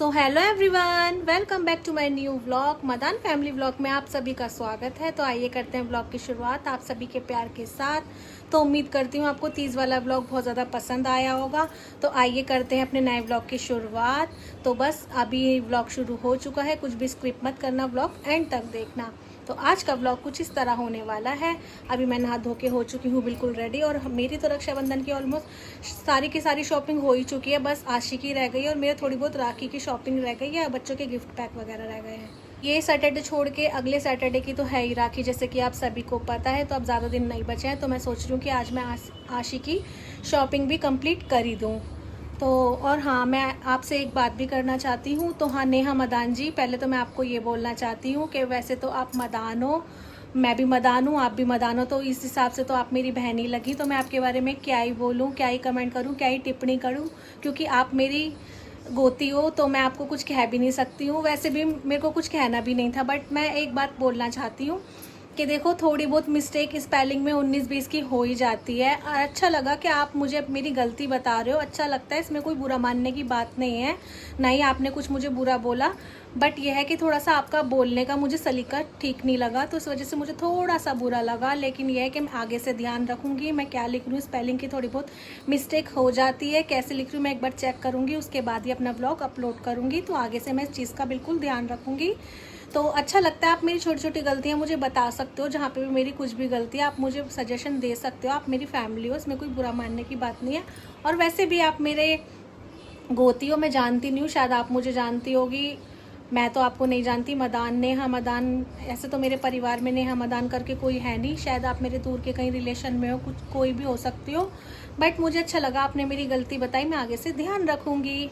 तो hello everyone, welcome back to my new vlog. Madaan family vlog में आप सभी का स्वागत है। तो आइए करते हैं व्लॉग की शुरुआत आप सभी के प्यार के साथ। तो उम्मीद करती हूँ आपको तीज वाला व्लॉग बहुत ज़्यादा पसंद आया होगा। तो आइए करते हैं अपने नए व्लॉग की शुरुआत। तो बस अभी व्लॉग शुरू हो चुका है, कुछ भी स्क्रिप्ट मत करना, व्लॉग एंड तक देखना। तो आज का व्लॉग कुछ इस तरह होने वाला है। अभी मैं नहा धो के हो चुकी हूँ बिल्कुल रेडी, और मेरी तो रक्षाबंधन की ऑलमोस्ट सारी की सारी शॉपिंग हो ही चुकी है। बस आशिकी रह गई है और मेरे थोड़ी बहुत राखी की शॉपिंग रह गई है, बच्चों के गिफ्ट पैक वगैरह रह गए हैं। ये सैटरडे छोड़ के अगले सैटरडे की तो है ही राखी, जैसे कि आप सभी को पता है। तो अब ज़्यादा दिन नहीं बचे हैं, तो मैं सोच रही हूँ कि आज मैं आशिकी शॉपिंग भी कंप्लीट कर ही दूँ। तो और हाँ, मैं आपसे एक बात भी करना चाहती हूँ। तो हाँ नेहा मदान जी, पहले तो मैं आपको ये बोलना चाहती हूँ कि वैसे तो आप मदान हो, मैं भी मदान हूँ, आप भी मदान हो, तो इस हिसाब से तो आप मेरी बहन ही लगी। तो मैं आपके बारे में क्या ही बोलूँ, क्या ही कमेंट करूँ, क्या ही टिप्पणी करूँ, क्योंकि आप मेरी गोती हो तो मैं आपको कुछ कह भी नहीं सकती हूँ। वैसे भी मेरे को कुछ कहना भी नहीं था, बट मैं एक बात बोलना चाहती हूँ कि देखो, थोड़ी बहुत मिस्टेक स्पेलिंग में 19-20 की हो ही जाती है। और अच्छा लगा कि आप मुझे मेरी गलती बता रहे हो, अच्छा लगता है, इसमें कोई बुरा मानने की बात नहीं है, ना ही आपने कुछ मुझे बुरा बोला। बट यह है कि थोड़ा सा आपका बोलने का मुझे सलीका ठीक नहीं लगा, तो इस वजह से मुझे थोड़ा सा बुरा लगा। लेकिन यह है कि मैं आगे से ध्यान रखूँगी, मैं क्या लिख रही हूँ, स्पेलिंग की थोड़ी बहुत मिस्टेक हो जाती है, कैसे लिख रही हूँ मैं एक बार चेक करूँगी, उसके बाद ही अपना ब्लॉग अपलोड करूँगी। तो आगे से मैं इस चीज़ का बिल्कुल ध्यान रखूँगी। तो अच्छा लगता है, आप मेरी छोटी छोटी गलतियाँ मुझे बता सकते हो, जहाँ पे भी मेरी कुछ भी गलती है आप मुझे सजेशन दे सकते हो। आप मेरी फैमिली हो, इसमें कोई बुरा मानने की बात नहीं है। और वैसे भी आप मेरे गोती हो, मैं जानती नहीं हूँ, शायद आप मुझे जानती होगी, मैं तो आपको नहीं जानती। मदान, नेहा मदान, ऐसे तो मेरे परिवार में नेहा मदान करके कोई है नहीं, शायद आप मेरे दूर के कहीं रिलेशन में हो, कुछ कोई भी हो सकती हो। बट मुझे अच्छा लगा, आपने मेरी गलती बताई, मैं आगे से ध्यान रखूँगी।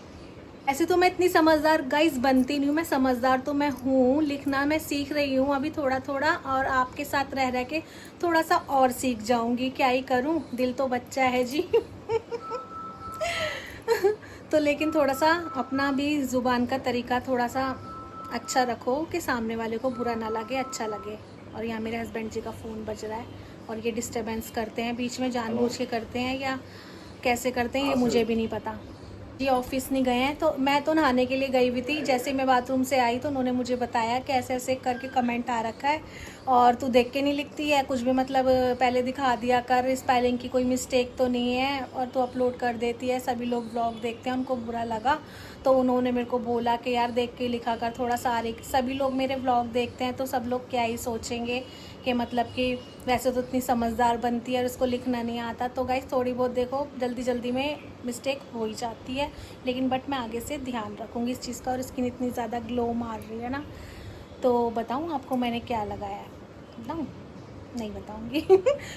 ऐसे तो मैं इतनी समझदार गाइस बनती नहीं हूँ, मैं समझदार तो मैं हूँ, लिखना मैं सीख रही हूँ अभी थोड़ा थोड़ा, और आपके साथ रह रह के थोड़ा सा और सीख जाऊँगी, क्या ही करूँ, दिल तो बच्चा है जी। तो लेकिन थोड़ा सा अपना भी ज़ुबान का तरीका थोड़ा सा अच्छा रखो कि सामने वाले को बुरा ना लगे, अच्छा लगे। और यहाँ मेरे हस्बैंड जी का फ़ोन बज रहा है और ये डिस्टर्बेंस करते हैं बीच में, जानबूझ के करते हैं या कैसे करते हैं ये मुझे भी नहीं पता। जी ऑफिस नहीं गए हैं, तो मैं तो नहाने के लिए गई हुई थी। जैसे मैं बाथरूम से आई तो उन्होंने मुझे बताया कि ऐसे ऐसे करके कमेंट आ रखा है और तू देख के नहीं लिखती है कुछ भी, मतलब पहले दिखा दिया कर, स्पेलिंग की कोई मिस्टेक तो नहीं है, और तू अपलोड कर देती है, सभी लोग ब्लॉग देखते हैं, उनको बुरा लगा। तो उन्होंने मेरे को बोला कि यार देख के लिखा कर थोड़ा, सारे सभी लोग मेरे व्लॉग देखते हैं तो सब लोग क्या ही सोचेंगे कि मतलब कि वैसे तो इतनी समझदार बनती है और उसको लिखना नहीं आता। तो गाइस थोड़ी बहुत देखो, जल्दी जल्दी में मिस्टेक हो ही जाती है, लेकिन बट मैं आगे से ध्यान रखूँगी इस चीज़ का। और स्किन इतनी ज़्यादा ग्लो मार रही है ना, तो बताऊँ आपको मैंने क्या लगाया है, बताऊँ? नहीं बताऊंगी।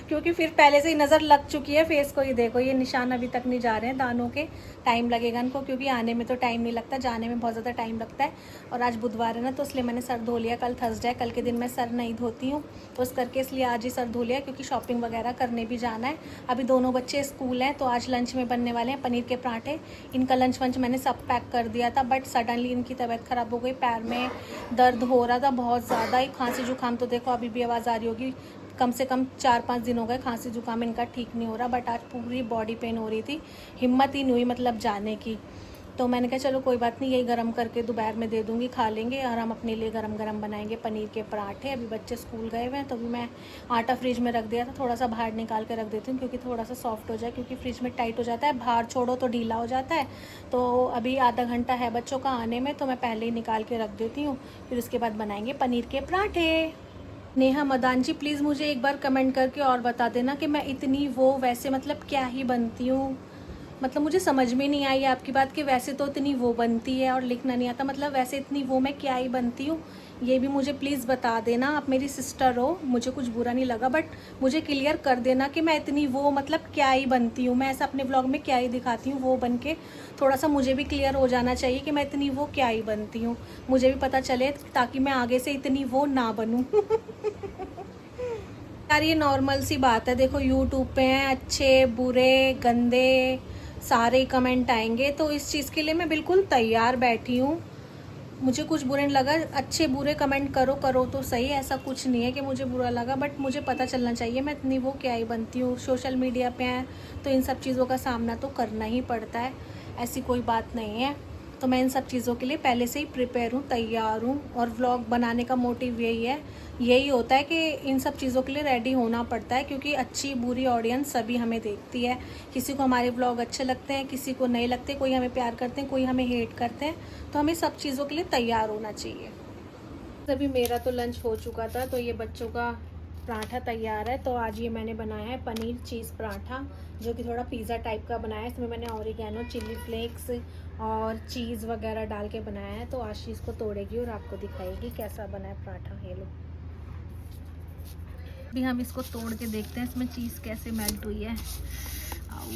क्योंकि फिर पहले से ही नज़र लग चुकी है फेस को। ये देखो, ये निशान अभी तक नहीं जा रहे हैं दानों के, टाइम लगेगा इनको, क्योंकि आने में तो टाइम नहीं लगता, जाने में बहुत ज़्यादा टाइम लगता है। और आज बुधवार है ना, तो इसलिए मैंने सर धो लिया, कल थर्सडे है, कल के दिन मैं सर नहीं धोती हूँ, तो उस करके इसलिए आज ही सर धो लिया, क्योंकि शॉपिंग वगैरह करने भी जाना है। अभी दोनों बच्चे स्कूल हैं, तो आज लंच में बनने वाले हैं पनीर के पराठे। इनका लंच वंच मैंने सब पैक कर दिया था, बट सडनली इनकी तबीयत ख़राब हो गई, पैर में दर्द हो रहा था बहुत ज़्यादा ही, खांसी जुकाम, तो देखो अभी भी आवाज़ आ रही होगी, कम से कम 4-5 दिन हो गए खांसी जुकाम इनका ठीक नहीं हो रहा। बट आज पूरी बॉडी पेन हो रही थी, हिम्मत ही नहीं हुई मतलब जाने की। तो मैंने कहा चलो कोई बात नहीं, यही गरम करके दोपहर में दे दूँगी, खा लेंगे, और हम अपने लिए गरम गरम बनाएंगे पनीर के पराठे। अभी बच्चे स्कूल गए हुए हैं, तो भी मैं आटा फ्रिज में रख दिया था, थोड़ा सा बाहर निकाल के रख देती हूँ, क्योंकि थोड़ा सा सॉफ्ट हो जाए, क्योंकि फ्रिज में टाइट हो जाता है, बाहर छोड़ो तो ढीला हो जाता है। तो अभी आधा घंटा है बच्चों का आने में, तो मैं पहले ही निकाल के रख देती हूँ, फिर उसके बाद बनाएंगे पनीर के पराठे। नेहा मदान जी, प्लीज़ मुझे एक बार कमेंट करके और बता देना कि मैं इतनी वो वैसे मतलब क्या ही बनती हूँ। मतलब मुझे समझ में नहीं आई आपकी बात कि वैसे तो इतनी वो बनती है और लिखना नहीं आता, मतलब वैसे इतनी वो मैं क्या ही बनती हूँ, ये भी मुझे प्लीज़ बता देना। आप मेरी सिस्टर हो, मुझे कुछ बुरा नहीं लगा, बट मुझे क्लियर कर देना कि मैं इतनी वो मतलब क्या ही बनती हूँ, मैं ऐसा अपने ब्लॉग में क्या ही दिखाती हूँ वो बन के। थोड़ा सा मुझे भी क्लियर हो जाना चाहिए कि मैं इतनी वो क्या ही बनती हूँ, मुझे भी पता चले, ताकि मैं आगे से इतनी वो ना बनूँ। यार ये नॉर्मल सी बात है, देखो यूट्यूब पे हैं, अच्छे बुरे गंदे सारे कमेंट आएंगे, तो इस चीज़ के लिए मैं बिल्कुल तैयार बैठी हूँ। मुझे कुछ बुरे नहीं लगा, अच्छे बुरे कमेंट करो करो तो सही, ऐसा कुछ नहीं है कि मुझे बुरा लगा, बट मुझे पता चलना चाहिए मैं इतनी वो क्या ही बनती हूँ। सोशल मीडिया पे हैं तो इन सब चीज़ों का सामना तो करना ही पड़ता है, ऐसी कोई बात नहीं है। तो मैं इन सब चीज़ों के लिए पहले से ही प्रिपेयर हूँ, तैयार हूँ। और व्लॉग बनाने का मोटिव यही होता है कि इन सब चीज़ों के लिए रेडी होना पड़ता है, क्योंकि अच्छी बुरी ऑडियंस सभी हमें देखती है। किसी को हमारे व्लॉग अच्छे लगते हैं, किसी को नहीं लगते, कोई हमें प्यार करते हैं, कोई हमें हेट करते हैं। तो हमें सब चीज़ों के लिए तैयार होना चाहिए। अभी मेरा तो लंच हो चुका था, तो ये बच्चों का पराठा तैयार है। तो आज ये मैंने बनाया है पनीर चीज़ पराठा, जो कि थोड़ा पिज़्ज़ा टाइप का बनाया है। इसमें मैंने ऑरिगेनो, चिली फ्लेक्स और चीज़ वगैरह डाल के बनाया है। तो आशीष को तोड़ेगी और आपको दिखाएगी कैसा बना है पराठा। ये लो, अभी हम इसको तोड़ के देखते हैं इसमें चीज़ कैसे मेल्ट हुई है। आओ,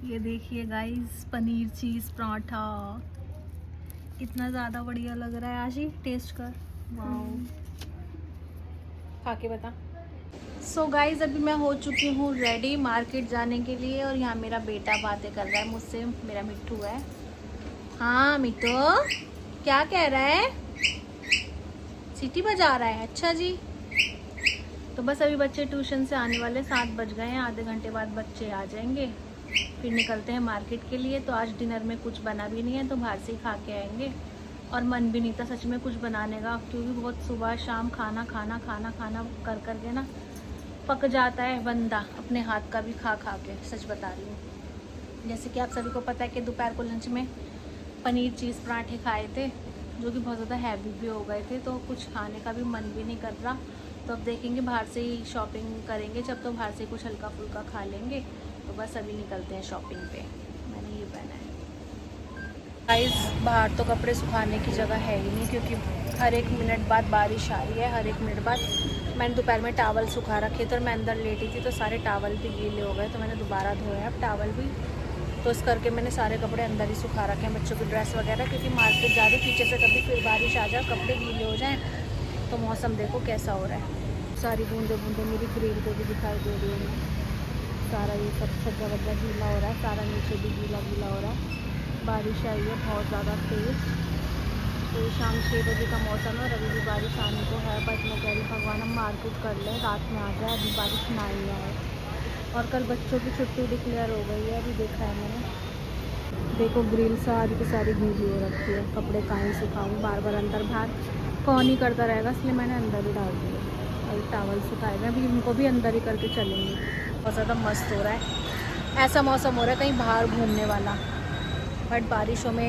ये देखिए गाइस, पनीर चीज़ पराठा कितना ज़्यादा बढ़िया लग रहा है। आशी टेस्ट कर, वाओ, खा के बता। सो गाइज, अभी मैं हो चुकी हूँ रेडी मार्केट जाने के लिए। और यहाँ मेरा बेटा बातें कर रहा है मुझसे, मेरा मिट्टू है। हाँ मिट्टू, क्या कह रहा है? सीटी बजा रहा है, अच्छा जी। तो बस अभी बच्चे ट्यूशन से आने वाले, 7 बज गए हैं। आधे घंटे बाद बच्चे आ जाएंगे, फिर निकलते हैं मार्केट के लिए। तो आज डिनर में कुछ बना भी नहीं है, तो बाहर से ही खा के आएंगे। और मन भी नहीं था सच में कुछ बनाने का, क्योंकि बहुत सुबह शाम खाना कर के ना पक जाता है बंदा, अपने हाथ का भी खा के। सच बता रही हूँ। जैसे कि आप सभी को पता है कि दोपहर को लंच में पनीर चीज़ पराठे खाए थे, जो कि बहुत ज़्यादा हैवी भी हो गए थे। तो कुछ खाने का भी मन भी नहीं कर रहा। तो अब देखेंगे, बाहर से ही शॉपिंग करेंगे जब, तो बाहर से कुछ हल्का फुल्का खा लेंगे। तो बस अभी निकलते हैं शॉपिंग पे। मैंने ये पहना है गाइस। बाहर तो कपड़े सुखाने की जगह है ही नहीं, क्योंकि हर एक मिनट बाद बारिश आ रही है। हर एक मिनट बाद मैंने दोपहर में टावल सुखा रखे थे, और मैं अंदर लेटी थी तो सारे टावल भी गीले हो गए। तो मैंने दोबारा धोए अब टावल भी। तो इस करके मैंने सारे कपड़े अंदर ही सुखा रखे हैं, बच्चों की ड्रेस वगैरह, क्योंकि मार्केट जा रही पीछे से कभी फिर बारिश आ जाए, कपड़े गीले हो जाएँ। तो मौसम देखो कैसा हो रहा है। सारी बूंदे मेरी ग्रिल को भी दिखाई दे रही है। सारा ये सब छज्जा वज्जा गीला हो रहा है, सारा नीचे भी गीला हो रहा है। बारिश आई है बहुत ज़्यादा तेज़। तो ये शाम 6 बजे का मौसम है और अभी भी बारिश आने को है। बट मैं कह रही भगवान हम मार्केट कर लें, रात में आ जाए, अभी बारिश ना ही आए। और कल बच्चों की छुट्टी डिक्लेयर हो गई है, अभी देखा है मैंने। देखो ग्रिल सारी की सारी गीली हो रखी है, कपड़े कहाँ सुखाऊँ, बार बार अंदर बाहर कौन ही करता रहेगा, इसलिए मैंने अंदर ही डाल दिया। और टावल सुखाए हैं, अभी उनको भी अंदर ही करके चलेंगे। बहुत ज़्यादा मस्त हो रहा है, ऐसा मौसम हो रहा है कहीं बाहर घूमने वाला। बट बारिशों में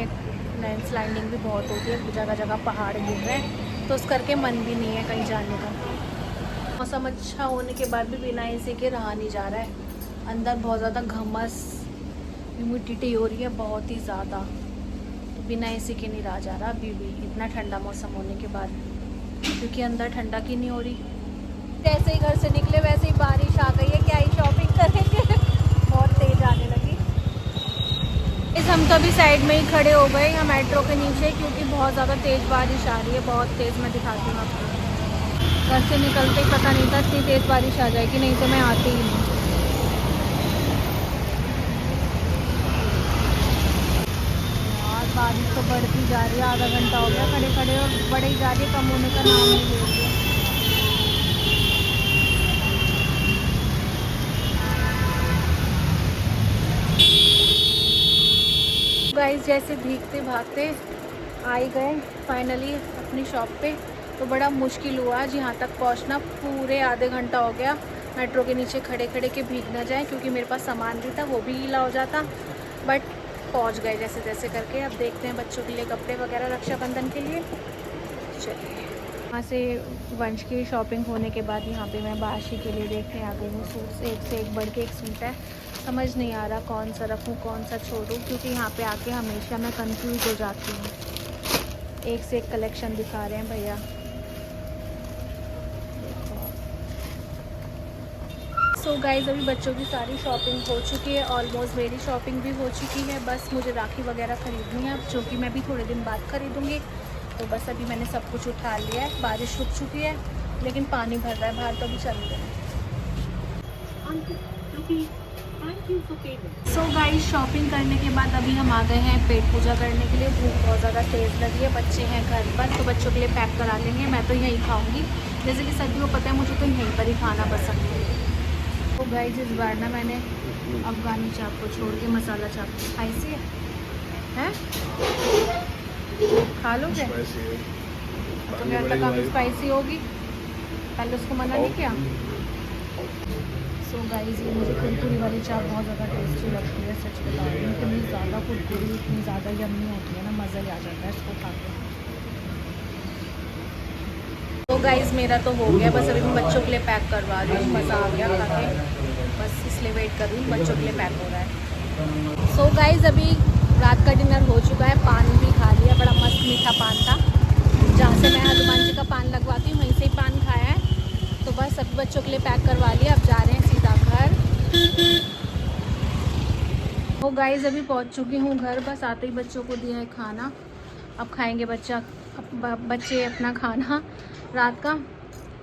लैंडस्लाइडिंग भी बहुत होती है, जगह जगह पहाड़ गिर रहे हैं, तो उस करके मन भी नहीं है कहीं जाने का। मौसम अच्छा होने के बाद भी बिना एसी के रहा नहीं जा रहा है। अंदर बहुत ज़्यादा घमस, ह्यूमिडिटी हो रही है बहुत ही ज़्यादा, तो बिना एसी के नहीं रहा जा रहा अभी भी, इतना ठंडा मौसम होने के बाद, क्योंकि अंदर ठंडा की नहीं हो रही। जैसे ही घर से निकले वैसे ही बारिश आ गई है, क्या ही शॉपिंग करेंगे बहुत तेज़ आने लगी। हम तो अभी साइड में ही खड़े हो गए यहाँ मेट्रो के नीचे, क्योंकि बहुत ज़्यादा तेज़ बारिश आ रही है, बहुत तेज़। मैं दिखाती हूँ आपको। घर से निकलते ही पता नहीं था इतनी तेज़ बारिश आ जाएगी, नहीं तो मैं आती ही नहीं। और बारिश तो बढ़ती जा रही है, आधा घंटा हो गया खड़े खड़े, और बढ़ी जा रही है, कम होने का नाम नहीं ले रही है। गाइस, जैसे भीगते भागते आ ही गए फाइनली अपनी शॉप पे। तो बड़ा मुश्किल हुआ आज यहाँ तक पहुँचना, पूरे आधे घंटा हो गया मेट्रो के नीचे खड़े खड़े के, भीग ना जाए, क्योंकि मेरे पास सामान भी था वो भी गीला हो जाता। बट पहुँच गए जैसे तैसे करके। अब देखते हैं बच्चों के लिए कपड़े वगैरह रक्षाबंधन के लिए। चलिए, वहाँ से वंश की शॉपिंग होने के बाद यहाँ पे मैं बाशी के लिए देखने आ गई हूँ सूट। एक से एक बढ़ के एक सूट है, समझ नहीं आ रहा कौन सा रखूँ कौन सा छोड़ूँ, क्योंकि यहाँ पे आके हमेशा मैं कंफ्यूज हो जाती हूँ। एक से एक कलेक्शन दिखा रहे हैं भैया। सो गाइस, अभी बच्चों की सारी शॉपिंग हो चुकी है, ऑलमोस्ट मेरी शॉपिंग भी हो चुकी है। बस मुझे राखी वगैरह ख़रीदनी है अब, जो कि मैं भी थोड़े दिन बाद ख़रीदूँगी। तो बस अभी मैंने सब कुछ उठा लिया है। बारिश रुक चुकी है, लेकिन पानी भर रहा है बाहर, तो अभी चल रहे हैं। सो गाइस, शॉपिंग करने के बाद अभी हम आ गए हैं पेट पूजा करने के लिए। भूख बहुत ज़्यादा तेज़ लगी है, बच्चे हैं घर पर, तो बच्चों के लिए पैक करा लेंगे। मैं तो यहीं खाऊंगी, जैसे कि सभी को पता है मुझे तो यहीं पर ही खाना पसंद है। तो गाइस, इस बार ना मैंने अफ़गानी चाप को छोड़ के मसाला चाप खाई सी है, हैं खा लोगे? तो क्या तक स्पाइसी होगी, पहले उसको मना नहीं किया। सो गाइस ये मुझे कुरकुरी वाली चाप बहुत ज़्यादा टेस्टी लगती है, सच बता रही हूँ। इतनी ज़्यादा कुरकुरी, इतनी ज़्यादा यम्मी होती है ना, मज़ा ही आ जाता है इसको खा के। तो गाइस मेरा तो हो गया, बस अभी मैं बच्चों के लिए पैक करवा रही हूँ। मज़ा आ गया खा के, बस इसलिए वेट कर रही हूँ, बच्चों के लिए पैक हो रहा है। सो गाइस अभी रात का डिनर हो चुका है, पान भी खा लिया, बड़ा मस्त मीठा पान था। जहाँ से मैं हनुमान जी का पान लगवाती हूँ वहीं से ही पान खाया है। तो बस अभी बच्चों के लिए पैक करवा लिया, अब जा रहे हैं सीधा घर। तो गाइस अभी पहुँच चुकी हूँ घर, बस आते ही बच्चों को दिया है खाना। अब खाएंगे बच्चे अपना खाना रात का।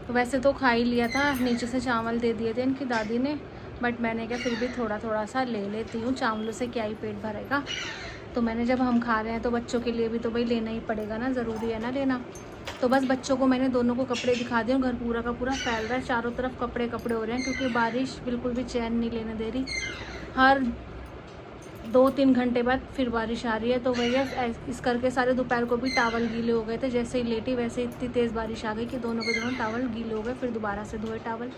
तो वैसे तो खा ही लिया था, नीचे से चावल दे दिए थे इनकी दादी ने, बट मैंने क्या फिर भी थोड़ा थोड़ा सा ले लेती हूँ, चावलों से क्या ही पेट भरेगा। तो मैंने जब हम खा रहे हैं तो बच्चों के लिए भी तो भाई लेना ही पड़ेगा ना, ज़रूरी है ना लेना। तो बस बच्चों को मैंने दोनों को कपड़े दिखा दिए, घर पूरा का पूरा फैल रहा है, चारों तरफ कपड़े कपड़े हो रहे हैं, क्योंकि बारिश बिल्कुल भी चैन नहीं लेने दे रही। हर 2-3 घंटे बाद फिर बारिश आ रही है। तो भैया इस करके सारे दोपहर को भी टावल गीले हो गए थे, जैसे ही लेटी वैसे इतनी तेज़ बारिश आ गई कि दोनों के दोनों टावल गीले हो गए। फिर दोबारा से धोए टावल,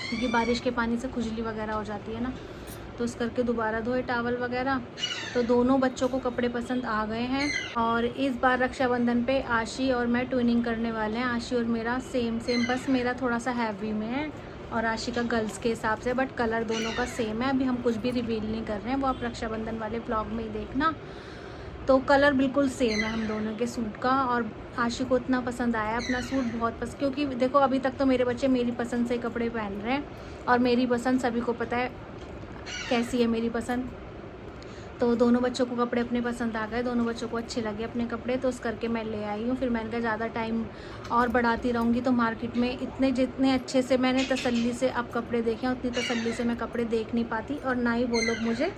क्योंकि बारिश के पानी से खुजली वगैरह हो जाती है ना, तो इस करके दोबारा धोए टावल वगैरह। तो दोनों बच्चों को कपड़े पसंद आ गए हैं। और इस बार रक्षाबंधन पे आशी और मैं ट्विनिंग करने वाले हैं। आशी और मेरा सेम, बस मेरा थोड़ा सा हैवी में है और आशी का गर्ल्स के हिसाब से, बट कलर दोनों का सेम है। अभी हम कुछ भी रिवील नहीं कर रहे हैं, वो आप रक्षाबंधन वाले व्लॉग में ही देखना। तो कलर बिल्कुल सेम है हम दोनों के सूट का। और आशी को इतना पसंद आया अपना सूट, बहुत पसंद, क्योंकि देखो अभी तक तो मेरे बच्चे मेरी पसंद से कपड़े पहन रहे हैं, और मेरी पसंद सभी को पता है कैसी है मेरी पसंद। तो दोनों बच्चों को कपड़े अपने पसंद आ गए, दोनों बच्चों को अच्छे लगे अपने कपड़े, तो उस करके मैं ले आई हूँ। फिर मैंने कहा ज़्यादा टाइम और बढ़ाती रहूँगी तो मार्केट में जितने अच्छे से मैंने तसल्ली से अब कपड़े देखे हैं, उतनी तसल्ली से मैं कपड़े देख नहीं पाती, और ना ही वो लोग मुझे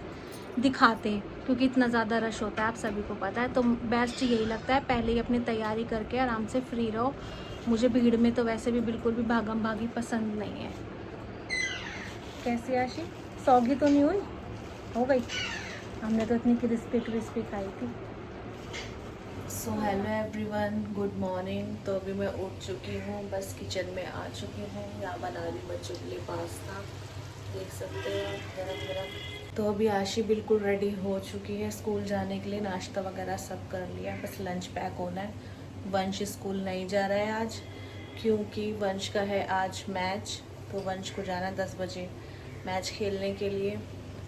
दिखाते, क्योंकि इतना ज़्यादा रश होता है, आप सभी को पता है। तो बेस्ट यही लगता है, पहले ही अपनी तैयारी करके आराम से फ्री रहो। मुझे भीड़ में तो वैसे भी बिल्कुल भी भागम भागी पसंद नहीं है। कैसी आशी, सौगी तो नहीं हुई? हो गई, हमने तो इतनी क्रिस्पी खाई थी। So hello everyone, good morning. तो अभी मैं उठ चुकी हूँ, बस किचन में आ चुकी हूँ, यहाँ बना रही बच्चों के लिए पास्ता, देख सकते हो गरम गरम। तो अभी आशी बिल्कुल रेडी हो चुकी है स्कूल जाने के लिए, नाश्ता वगैरह सब कर लिया, बस लंच पैक होना है। वंश स्कूल नहीं जा रहा है आज, क्योंकि वंश का है आज मैच, तो वंश को जाना 10 बजे मैच खेलने के लिए।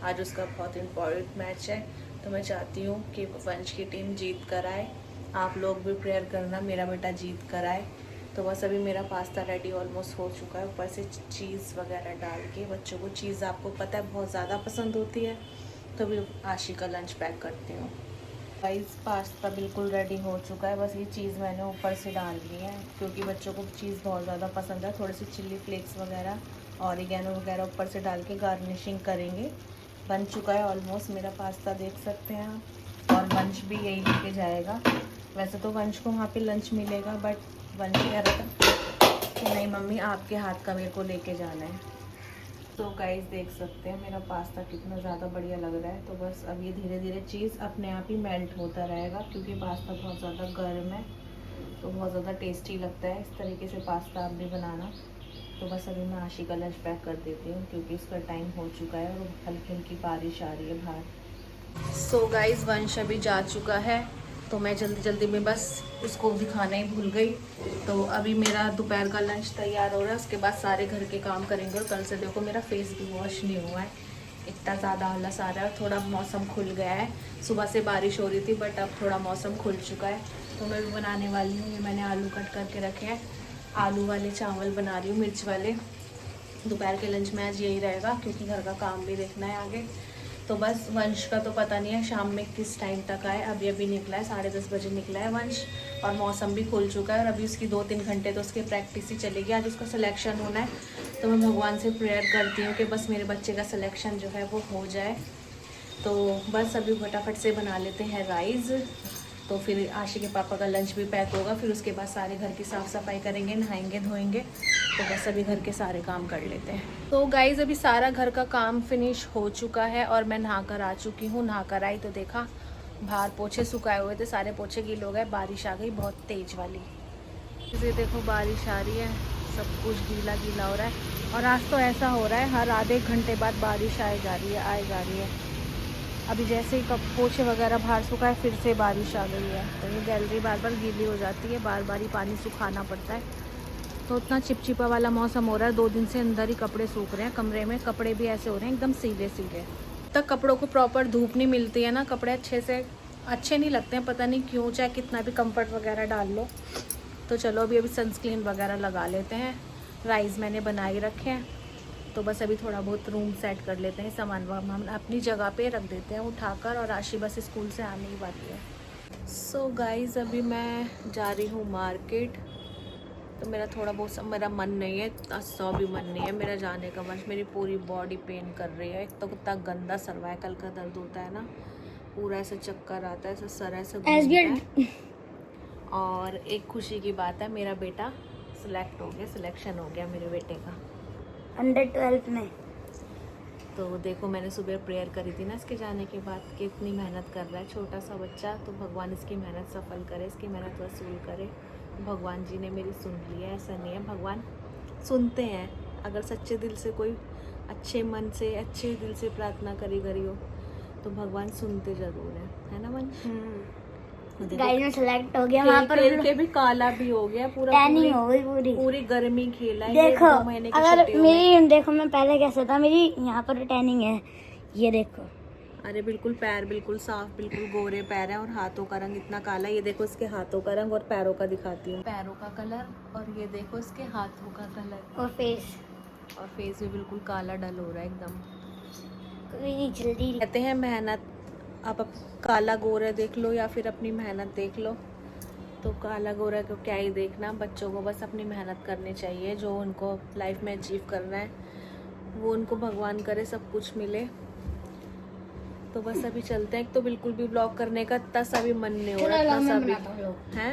आज उसका बहुत इम्पोर्टेंट मैच है, तो मैं चाहती हूँ कि वंश की टीम जीत कर आए। आप लोग भी प्रेयर करना मेरा बेटा जीत कर आए। तो बस अभी मेरा पास्ता रेडी ऑलमोस्ट हो चुका है, ऊपर से चीज़ वगैरह डाल के। बच्चों को चीज़ आपको पता है बहुत ज़्यादा पसंद होती है, तो अभी आशी का लंच पैक करती हूँ। गाइस पास्ता बिल्कुल रेडी हो चुका है, बस ये चीज़ मैंने ऊपर से डाल दी है, क्योंकि बच्चों को चीज़ बहुत ज़्यादा पसंद है। थोड़ी सी चिल्ली फ्लेक्स वगैरह, ऑरिगेनो वगैरह ऊपर से डाल के गार्निशिंग करेंगे। बन चुका है ऑलमोस्ट मेरा पास्ता, देख सकते हैं आप। और वंश भी यही लेके जाएगा। वैसे तो वंश को वहाँ पे लंच मिलेगा, बट वंश कह रहा था कि नहीं मम्मी आपके हाथ का मेरे को लेके जाना है। तो गाइस देख सकते हैं मेरा पास्ता कितना ज़्यादा बढ़िया लग रहा है। तो बस अब ये धीरे धीरे चीज़ अपने आप ही मेल्ट होता रहेगा, क्योंकि पास्ता बहुत ज़्यादा गर्म है, तो बहुत ज़्यादा टेस्टी लगता है। इस तरीके से पास्ता आप भी बनाना। तो बस अभी मैं आशी का लंच पैक कर देती हूँ, क्योंकि इसका टाइम हो चुका है और हल्की हल्की बारिश आ रही है बाहर। सो गाइस वंश अभी जा चुका है, तो मैं जल्दी जल्दी में बस इसको दिखाना ही भूल गई। तो अभी मेरा दोपहर का लंच तैयार हो रहा है, उसके बाद सारे घर के काम करेंगे। और कल से देखो मेरा फेस भी वॉश नहीं हुआ है, इतना ज़्यादा आलस आ रहा है। थोड़ा मौसम खुल गया है, सुबह से बारिश हो रही थी, बट अब थोड़ा मौसम खुल चुका है। तो मैं भी बनाने वाली हूँ, ये मैंने आलू कट करके रखे हैं, आलू वाले चावल बना रही हूँ, मिर्च वाले। दोपहर के लंच में आज यही रहेगा, क्योंकि घर का काम भी देखना है आगे। तो बस वंश का तो पता नहीं है शाम में किस टाइम तक आए, अभी निकला है, 10:30 बजे निकला है वंश, और मौसम भी खुल चुका है। और अभी उसकी 2-3 घंटे तो उसकी प्रैक्टिस ही चलेगी। आज उसका सिलेक्शन होना है, तो मैं भगवान से प्रेयर करती हूँ कि बस मेरे बच्चे का सिलेक्शन जो है वो हो जाए। तो बस अभी फटाफट से बना लेते हैं राइस, तो फिर आशी के पापा का लंच भी पैक होगा, फिर उसके बाद सारे घर की साफ़ सफाई करेंगे, नहाएंगे धोएंगे। तो बस अभी घर के सारे काम कर लेते हैं। तो गाइज़ अभी सारा घर का काम फिनिश हो चुका है, और मैं नहा कर आ चुकी हूँ। नहा कर आई तो देखा बाहर पोछे सुखाए हुए थे, सारे पोछे गीले हो गए। बारिश आ गई बहुत तेज वाली। ये देखो बारिश आ रही है, सब कुछ गीला गीला हो रहा है। और आज तो ऐसा हो रहा है हर आधे घंटे बाद बारिश आए जा रही है। अभी जैसे ही कप पोछे वगैरह बाहर सुखाए फिर से बारिश आ गई है। तो ये गैलरी बार बार गीली हो जाती है, बार बार ही पानी सुखाना पड़ता है। तो इतना चिपचिपा वाला मौसम हो रहा है। 2 दिन से अंदर ही कपड़े सूख रहे हैं कमरे में। कपड़े भी ऐसे हो रहे हैं एकदम सीधे सीधे। तक कपड़ों को प्रॉपर धूप नहीं मिलती है ना, कपड़े अच्छे नहीं लगते हैं, पता नहीं क्यों, चाहे कितना भी कंफर्ट वगैरह डाल लो। तो चलो अभी सनस्क्रीन वगैरह लगा लेते हैं। राइस मैंने बना ही रखे हैं, तो बस अभी थोड़ा बहुत रूम सेट कर लेते हैं, सामान हम अपनी जगह पे रख देते हैं उठाकर। और आशी बस स्कूल से आने ही वाली है। सो गाइज़ अभी मैं जा रही हूँ मार्केट। तो मेरा थोड़ा बहुत मेरा मन नहीं है, सौ भी मन नहीं है मेरा जाने का। बस मेरी पूरी बॉडी पेन कर रही है। एक तो कितना गंदा सर्वाइकल का दर्द होता है ना, पूरा ऐसा चक्कर आता है, ऐसा सर ऐसा घूमता है। और एक खुशी की बात है, मेरा बेटा सिलेक्ट हो गया, सिलेक्शन हो गया मेरे बेटे का अंडर 12 में। तो देखो मैंने सुबह प्रेयर करी थी ना इसके जाने के बाद कि इतनी मेहनत कर रहा है छोटा सा बच्चा, तो भगवान इसकी मेहनत सफल करे, इसकी मेहनत वसूल करे। भगवान जी ने मेरी सुन लिया। ऐसा नहीं है, भगवान सुनते हैं। अगर सच्चे दिल से कोई अच्छे मन से अच्छे दिल से प्रार्थना करी हो तो भगवान सुनते ज़रूर है ना मन। गाइस में सेलेक्ट हो गया, वहाँ पर के भी काला भी हो गया, पूरा टैनिंग हो गई पूरी गर्मी खेला है। देखो अगर मेरी देखो मैं पहले कैसे था, मेरी यहाँ पर टैनिंग है, ये देखो। अरे बिल्कुल पैर बिल्कुल साफ, बिल्कुल गोरे पैर है। और हाथों का रंग इतना काला, ये देखो इसके हाथों का रंग और पैरों का दिखाती हूँ, पैरों का कलर और ये देखो इसके हाथों का कलर और फेस भी बिल्कुल काला डल हो रहा है एकदम। जल्दी कहते हैं मेहनत, आप काला गोरा देख लो या फिर अपनी मेहनत देख लो। तो काला गोरा को क्या ही देखना, बच्चों को बस अपनी मेहनत करनी चाहिए। जो उनको लाइफ में अचीव करना है वो उनको भगवान करे सब कुछ मिले। तो बस अभी चलते हैं। तो बिल्कुल भी ब्लॉग करने का इतना सा भी मन नहीं हो रहा, इतना सा भी है।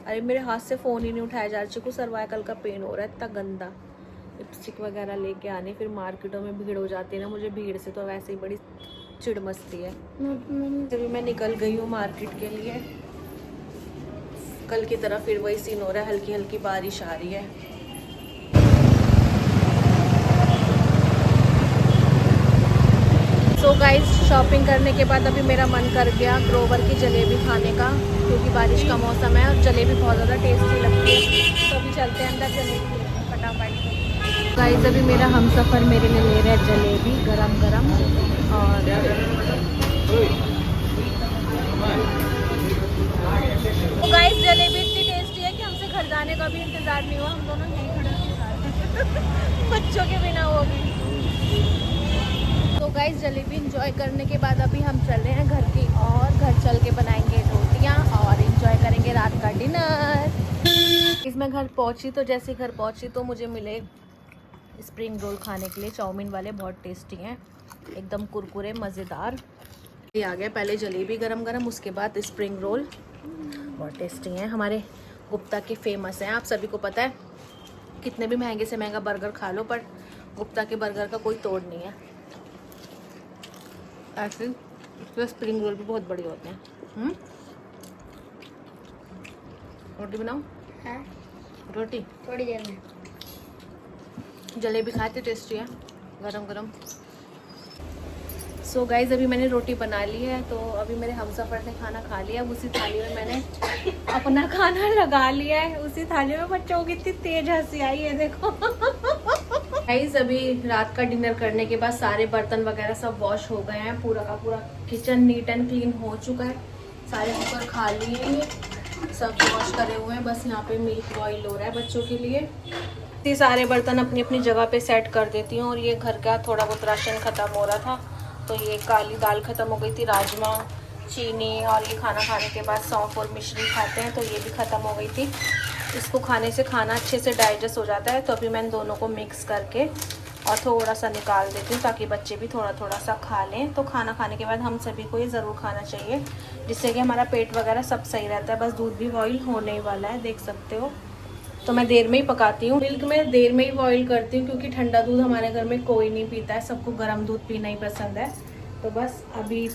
अरे मेरे हाथ से फ़ोन ही नहीं उठाया जा रहा, सर्वाइकल का पेन हो रहा है इतना गंदा। लिपस्टिक वगैरह लेके आने, फिर मार्केटों में भीड़ हो जाती है ना, मुझे भीड़ से तो वैसे ही बड़ी चिड़ मचती है। अभी मैं निकल गई हूँ मार्केट के लिए। कल की तरह फिर वही सीन हो रहा है, हल्की हल्की बारिश आ रही है। सो गाइस शॉपिंग करने के बाद अभी मेरा मन कर गया ग्रोवर की जलेबी खाने का, क्योंकि बारिश का मौसम है और जलेबी बहुत ज़्यादा टेस्टी लगती है। तो अभी चलते हैं अंदर जलेबी फटाफट। गाइस अभी मेरा हमसफ़र मेरे लिए ले रहा है जलेबी गरम गरम। और तो गाइस जलेबी इतनी टेस्टी है कि हमसे घर जाने का भी इंतज़ार नहीं हुआ, हम दोनों यहीं खड़े बच्चों के बिना वो भी। तो गाइस जलेबी इंजॉय करने के बाद अभी हम चल रहे हैं घर की और घर चल के बनाएंगे रोटियां और इंजॉय करेंगे रात का डिनर। इसमें घर पहुंची तो जैसे घर पहुंची तो मुझे मिले स्प्रिंग रोल खाने के लिए, चाउमीन वाले, बहुत टेस्टी हैं, एकदम कुरकुरे मज़ेदार। ये आ गया पहले जलेबी गरम गरम, उसके बाद स्प्रिंग रोल, बहुत टेस्टी हैं। हमारे गुप्ता के फेमस हैं, आप सभी को पता है। कितने भी महंगे से महंगा बर्गर खा लो पर गुप्ता के बर्गर का कोई तोड़ नहीं है। ऐसे इसमें स्प्रिंग रोल भी बहुत बड़े होते हैं। रोटी बनाओ। हाँ? रोटी थोड़ी देर में। जलेबी खाते टेस्टी है गरम गरम। सो गाइज अभी मैंने रोटी बना ली है, तो अभी मेरे हमसफ़र ने खाना खा लिया। उसी थाली में मैंने अपना खाना लगा लिया है, उसी थाली में। बच्चों को कितनी तेज हंसी आई है देखो। गाइज अभी रात का डिनर करने के बाद सारे बर्तन वगैरह सब वॉश हो गए हैं, पूरा का पूरा किचन नीट एंड क्लीन हो चुका है। सारे कुकर खा लिए हैं, सब वॉश करे हुए हैं। बस यहाँ पे मिल्क बॉईल हो रहा है बच्चों के लिए। ये सारे बर्तन अपनी अपनी जगह पे सेट कर देती हूँ। और ये घर का थोड़ा बहुत राशन ख़त्म हो रहा था, तो ये काली दाल ख़त्म हो गई थी, राजमा, चीनी, और ये खाना खाने के बाद सौंफ और मिश्री खाते हैं तो ये भी ख़त्म हो गई थी। इसको खाने से खाना अच्छे से डाइजेस्ट हो जाता है। तो अभी मैं दोनों को मिक्स करके और थोड़ा सा निकाल देती हूँ ताकि बच्चे भी थोड़ा थोड़ा सा खा लें। तो खाना खाने के बाद हम सभी को ये ज़रूर खाना चाहिए, जिससे कि हमारा पेट वगैरह सब सही रहता है। बस दूध भी बॉईल होने ही वाला है, देख सकते हो। तो मैं देर में ही पकाती हूँ, मिल्क में देर में ही बॉईल करती हूँ, क्योंकि ठंडा दूध हमारे घर में कोई नहीं पीता है, सबको गर्म दूध पीना ही पसंद है। तो बस अभी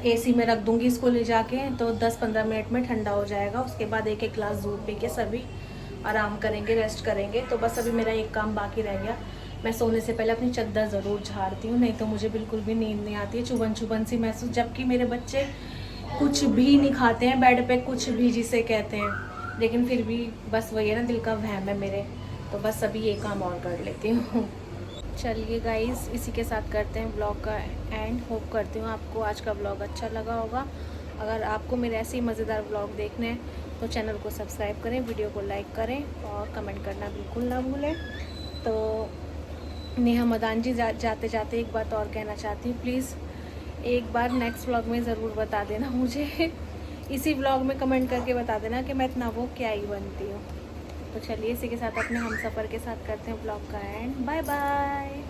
एसी में रख दूंगी इसको ले जाके, तो 10-15 मिनट में ठंडा हो जाएगा। उसके बाद एक एक गिलास दूध पी के सभी आराम करेंगे, रेस्ट करेंगे। तो बस अभी मेरा एक काम बाकी रह गया, मैं सोने से पहले अपनी चादर ज़रूर झाड़ती हूँ, नहीं तो मुझे बिल्कुल भी नींद नहीं आती है, चुभन चुभन सी महसूस, जबकि मेरे बच्चे कुछ भी नहीं खाते हैं बेड पे, कुछ भी जिसे कहते हैं, लेकिन फिर भी बस वही है ना, दिल का वहम है मेरे। तो बस अभी ये काम और कर लेती हूँ। चलिए गाइस, इसी के साथ करते हैं ब्लॉग का एंड। होप करती हूँ आपको आज का ब्लॉग अच्छा लगा होगा। अगर आपको मेरे ऐसे ही मज़ेदार ब्लॉग देखने हैं तो चैनल को सब्सक्राइब करें, वीडियो को लाइक करें और कमेंट करना बिल्कुल ना भूलें। तो नेहा मदान जी जाते जाते एक बात और कहना चाहती हूँ, प्लीज़ एक बार नेक्स्ट व्लॉग में ज़रूर बता देना मुझे, इसी व्लॉग में कमेंट करके बता देना कि मैं इतना वो क्या ही बनती हूँ। तो चलिए इसी के साथ अपने हम सफ़र के साथ करते हैं व्लॉग का एंड। Bye bye.